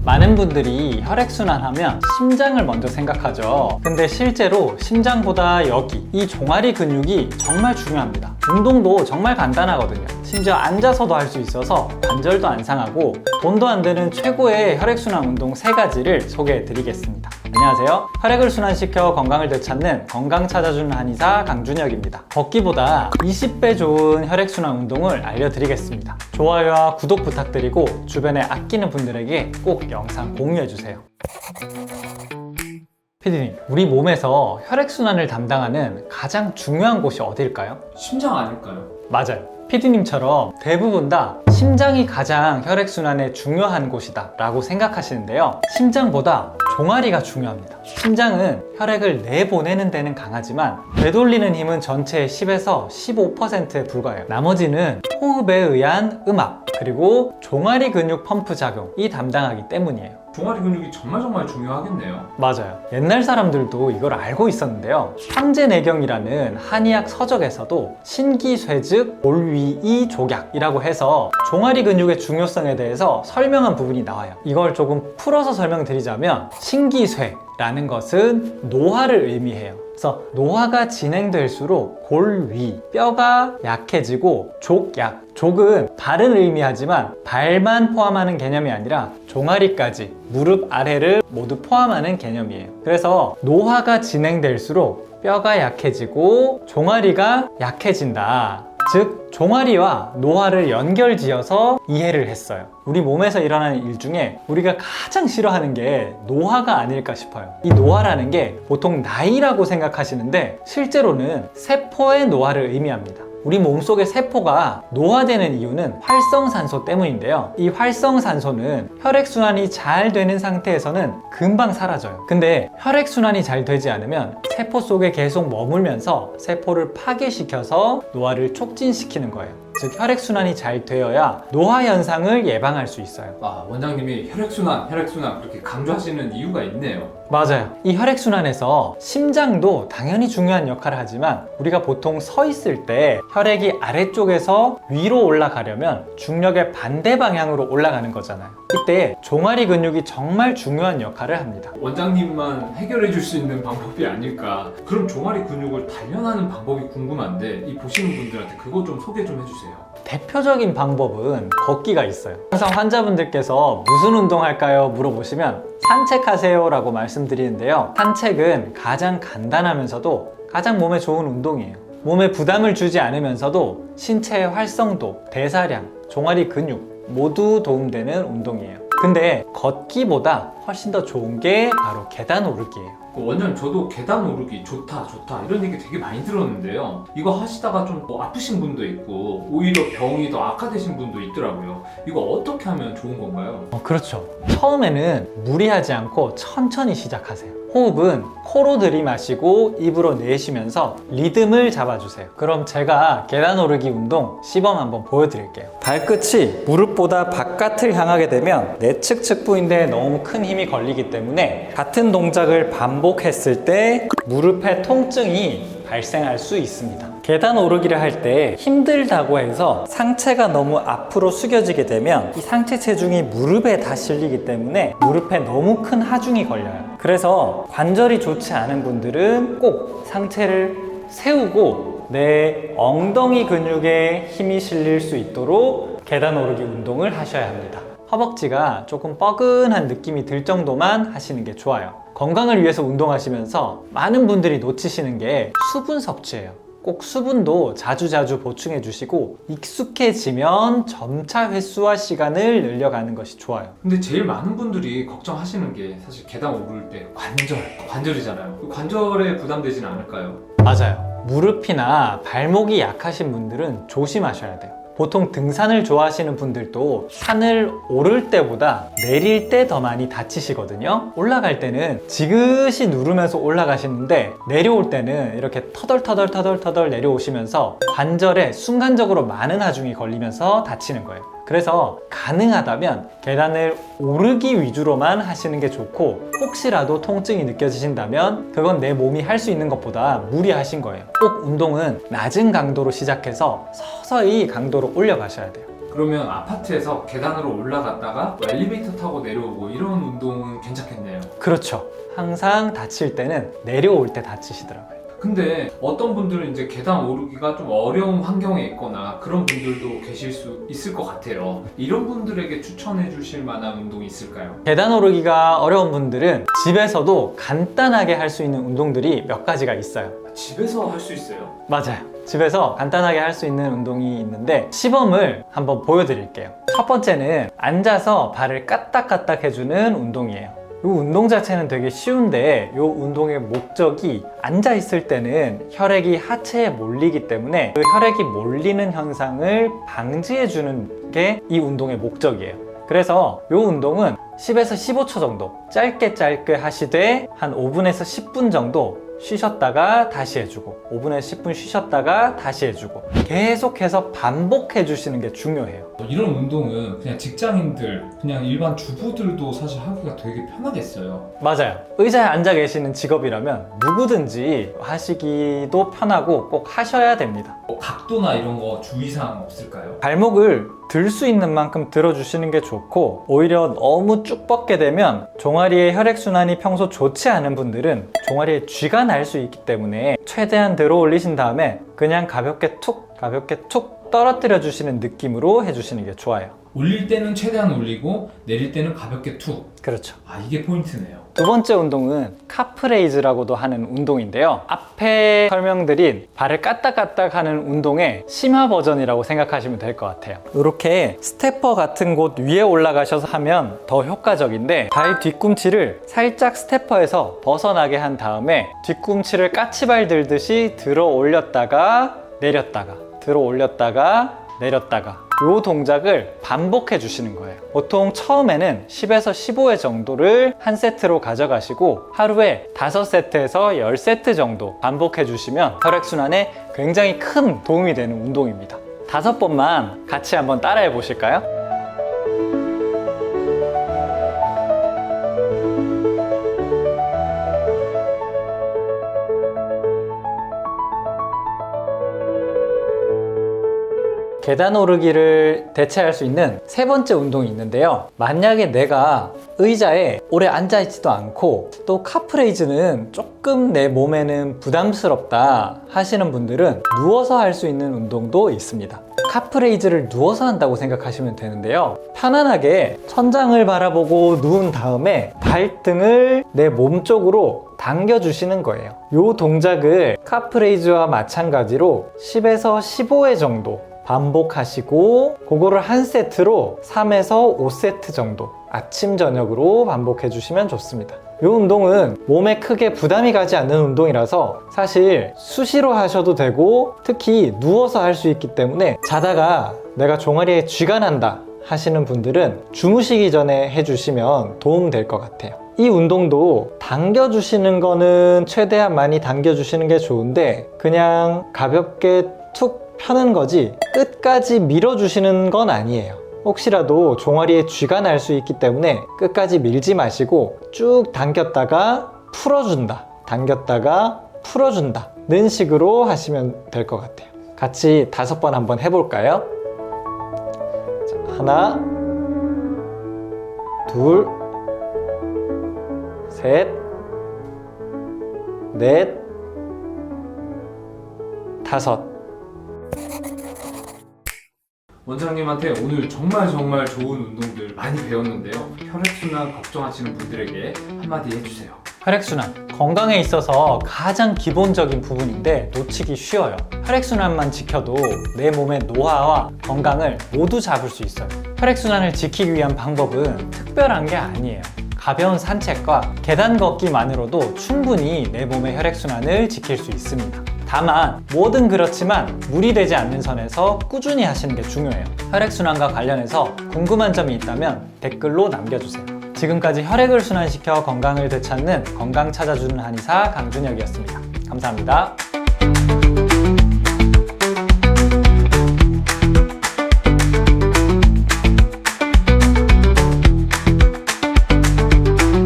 많은 분들이 혈액순환 하면 심장을 먼저 생각하죠. 근데 실제로 심장보다 여기 이 종아리 근육이 정말 중요합니다. 운동도 정말 간단하거든요. 심지어 앉아서도 할 수 있어서 관절도 안 상하고 돈도 안 드는 최고의 혈액순환 운동 3가지를 소개해 드리겠습니다. 안녕하세요. 혈액을 순환시켜 건강을 되찾는 건강 찾아주는 한의사 강준혁입니다. 걷기보다 20배 좋은 혈액순환 운동을 알려드리겠습니다. 좋아요와 구독 부탁드리고 주변에 아끼는 분들에게 꼭 영상 공유해주세요. 피디님, 우리 몸에서 혈액순환을 담당하는 가장 중요한 곳이 어딜까요? 심장 아닐까요? 맞아요. 피디님처럼 대부분 다 심장이 가장 혈액순환에 중요한 곳이다 라고 생각하시는데요, 심장보다 종아리가 중요합니다. 심장은 혈액을 내보내는 데는 강하지만 되돌리는 힘은 전체의 10에서 15%에 불과해요. 나머지는 호흡에 의한 음압 그리고 종아리 근육 펌프 작용이 담당하기 때문이에요. 종아리 근육이 정말 중요하겠네요. 맞아요. 옛날 사람들도 이걸 알고 있었는데요, 황제내경이라는 한의학 서적에서도 신기쇠즉 골위이 족약이라고 해서 종아리 근육의 중요성에 대해서 설명한 부분이 나와요. 이걸 조금 풀어서 설명드리자면 신기쇠라는 것은 노화를 의미해요. 그래서 노화가 진행될수록 골위, 뼈가 약해지고 족약, 족은 발은 의미하지만 발만 포함하는 개념이 아니라 종아리까지, 무릎 아래를 모두 포함하는 개념이에요. 그래서 노화가 진행될수록 뼈가 약해지고 종아리가 약해진다. 즉, 종아리와 노화를 연결지어서 이해를 했어요. 우리 몸에서 일어나는 일 중에 우리가 가장 싫어하는 게 노화가 아닐까 싶어요. 이 노화라는 게 보통 나이라고 생각하시는데 실제로는 세포의 노화를 의미합니다. 우리 몸속의 세포가 노화되는 이유는 활성산소 때문인데요, 이 활성산소는 혈액순환이 잘 되는 상태에서는 금방 사라져요. 근데 혈액순환이 잘 되지 않으면 세포 속에 계속 머물면서 세포를 파괴시켜서 노화를 촉진시키는 거예요. 즉, 혈액순환이 잘 되어야 노화 현상을 예방할 수 있어요. 원장님이 혈액순환 그렇게 강조하시는 이유가 있네요. 맞아요. 이 혈액순환에서 심장도 당연히 중요한 역할을 하지만 우리가 보통 서 있을 때 혈액이 아래쪽에서 위로 올라가려면 중력의 반대 방향으로 올라가는 거잖아요. 이때 종아리 근육이 정말 중요한 역할을 합니다. 원장님만 해결해 줄 수 있는 방법이 아닐까. 그럼 종아리 근육을 단련하는 방법이 궁금한데 이 보시는 분들한테 그거 좀 소개 좀 해주세요. 대표적인 방법은 걷기가 있어요. 항상 환자분들께서 무슨 운동할까요? 물어보시면 산책하세요 라고 말씀드리는데요, 산책은 가장 간단하면서도 가장 몸에 좋은 운동이에요. 몸에 부담을 주지 않으면서도 신체의 활성도, 대사량, 종아리 근육 모두 도움되는 운동이에요. 근데 걷기보다 훨씬 더 좋은 게 바로 계단 오르기예요. 원장님, 저도 계단 오르기 좋다 이런 얘기 되게 많이 들었는데요, 이거 하시다가 좀 아프신 분도 있고 오히려 병이 더 악화되신 분도 있더라고요. 이거 어떻게 하면 좋은 건가요? 그렇죠. 처음에는 무리하지 않고 천천히 시작하세요. 호흡은 코로 들이마시고 입으로 내쉬면서 리듬을 잡아주세요. 그럼 제가 계단 오르기 운동 시범 한번 보여드릴게요. 발끝이 무릎보다 바깥을 향하게 되면 내측 측부인대에 너무 큰 힘이 걸리기 때문에 같은 동작을 반복했을 때 무릎에 통증이 발생할 수 있습니다. 계단 오르기를 할 때 힘들다고 해서 상체가 너무 앞으로 숙여지게 되면 이 상체 체중이 무릎에 다 실리기 때문에 무릎에 너무 큰 하중이 걸려요. 그래서 관절이 좋지 않은 분들은 꼭 상체를 세우고 내 엉덩이 근육에 힘이 실릴 수 있도록 계단 오르기 운동을 하셔야 합니다. 허벅지가 조금 뻐근한 느낌이 들 정도만 하시는 게 좋아요. 건강을 위해서 운동하시면서 많은 분들이 놓치시는 게 수분 섭취예요. 꼭 수분도 자주 보충해 주시고 익숙해지면 점차 횟수와 시간을 늘려가는 것이 좋아요. 근데 제일 많은 분들이 걱정하시는 게 사실 계단 오를 때 관절이잖아요. 관절에 부담되지는 않을까요? 맞아요. 무릎이나 발목이 약하신 분들은 조심하셔야 돼요. 보통 등산을 좋아하시는 분들도 산을 오를 때보다 내릴 때 더 많이 다치시거든요. 올라갈 때는 지그시 누르면서 올라가시는데 내려올 때는 이렇게 터덜 내려오시면서 관절에 순간적으로 많은 하중이 걸리면서 다치는 거예요. 그래서 가능하다면 계단을 오르기 위주로만 하시는 게 좋고, 혹시라도 통증이 느껴지신다면 그건 내 몸이 할 수 있는 것보다 무리하신 거예요. 꼭 운동은 낮은 강도로 시작해서 서서히 강도로 올려가셔야 돼요. 그러면 아파트에서 계단으로 올라갔다가 뭐 엘리베이터 타고 내려오고 이런 운동은 괜찮겠네요. 그렇죠. 항상 다칠 때는 내려올 때 다치시더라고요. 근데 어떤 분들은 이제 계단 오르기가 좀 어려운 환경에 있거나 그런 분들도 계실 수 있을 것 같아요. 이런 분들에게 추천해 주실 만한 운동이 있을까요? 계단 오르기가 어려운 분들은 집에서도 간단하게 할 수 있는 운동들이 몇 가지가 있어요. 집에서 할 수 있어요? 맞아요. 집에서 간단하게 할 수 있는 운동이 있는데 시범을 한번 보여드릴게요. 첫 번째는 앉아서 발을 까딱까딱 해주는 운동이에요. 이 운동 자체는 되게 쉬운데 이 운동의 목적이 앉아 있을 때는 혈액이 하체에 몰리기 때문에 그 혈액이 몰리는 현상을 방지해 주는 게 이 운동의 목적이에요. 그래서 이 운동은 10에서 15초 정도 짧게 하시되 한 5분에서 10분 정도 쉬셨다가 다시 해주고 5분에서 10분 쉬셨다가 다시 해주고 계속해서 반복해 주시는 게 중요해요. 이런 운동은 그냥 직장인들, 그냥 일반 주부들도 사실 하기가 되게 편하겠어요. 맞아요. 의자에 앉아 계시는 직업이라면 누구든지 하시기도 편하고 꼭 하셔야 됩니다. 각도나 이런 거 주의사항 없을까요? 발목을 들 수 있는 만큼 들어주시는 게 좋고 오히려 너무 쭉 뻗게 되면 종아리의 혈액순환이 평소 좋지 않은 분들은 종아리에 쥐가 날 수 있기 때문에 최대한 들어 올리신 다음에 그냥 가볍게 툭 떨어뜨려 주시는 느낌으로 해주시는 게 좋아요. 올릴 때는 최대한 올리고 내릴 때는 가볍게 툭. 그렇죠. 아, 이게 포인트네요. 두 번째 운동은 카프레이즈라고도 하는 운동인데요. 앞에 설명드린 발을 까딱까딱 하는 운동의 심화 버전이라고 생각하시면 될 것 같아요. 이렇게 스태퍼 같은 곳 위에 올라가셔서 하면 더 효과적인데 발 뒤꿈치를 살짝 스태퍼에서 벗어나게 한 다음에 뒤꿈치를 까치발 들듯이 들어 올렸다가 내렸다가 들어 올렸다가 내렸다가 이 동작을 반복해 주시는 거예요. 보통 처음에는 10에서 15회 정도를 한 세트로 가져가시고 하루에 5세트에서 10세트 정도 반복해 주시면 혈액순환에 굉장히 큰 도움이 되는 운동입니다. 5번만 같이 한번 따라해 보실까요? 계단 오르기를 대체할 수 있는 세 번째 운동이 있는데요. 만약에 내가 의자에 오래 앉아있지도 않고 또 카프레이즈는 조금 내 몸에는 부담스럽다 하시는 분들은 누워서 할 수 있는 운동도 있습니다. 카프레이즈를 누워서 한다고 생각하시면 되는데요. 편안하게 천장을 바라보고 누운 다음에 발등을 내 몸 쪽으로 당겨주시는 거예요. 이 동작을 카프레이즈와 마찬가지로 10에서 15회 정도 반복하시고 그거를 한 세트로 3에서 5세트 정도 아침 저녁으로 반복해 주시면 좋습니다. 이 운동은 몸에 크게 부담이 가지 않는 운동이라서 사실 수시로 하셔도 되고 특히 누워서 할 수 있기 때문에 자다가 내가 종아리에 쥐가 난다 하시는 분들은 주무시기 전에 해주시면 도움 될 것 같아요. 이 운동도 당겨주시는 거는 최대한 많이 당겨주시는 게 좋은데 그냥 가볍게 툭 펴는 거지 끝까지 밀어주시는 건 아니에요. 혹시라도 종아리에 쥐가 날 수 있기 때문에 끝까지 밀지 마시고 쭉 당겼다가 풀어준다 당겼다가 풀어준다 는 식으로 하시면 될 것 같아요. 같이 5번 한번 해볼까요? 자, 하나 둘 셋 넷 다섯. 원장님한테 오늘 정말 좋은 운동들 많이 배웠는데요. 혈액순환 걱정하시는 분들에게 한마디 해주세요. 혈액순환, 건강에 있어서 가장 기본적인 부분인데 놓치기 쉬워요. 혈액순환만 지켜도 내 몸의 노화와 건강을 모두 잡을 수 있어요. 혈액순환을 지키기 위한 방법은 특별한 게 아니에요. 가벼운 산책과 계단 걷기만으로도 충분히 내 몸의 혈액순환을 지킬 수 있습니다. 다만 뭐든 그렇지만 무리되지 않는 선에서 꾸준히 하시는 게 중요해요. 혈액순환과 관련해서 궁금한 점이 있다면 댓글로 남겨주세요. 지금까지 혈액을 순환시켜 건강을 되찾는 건강 찾아주는 한의사 강준혁이었습니다. 감사합니다.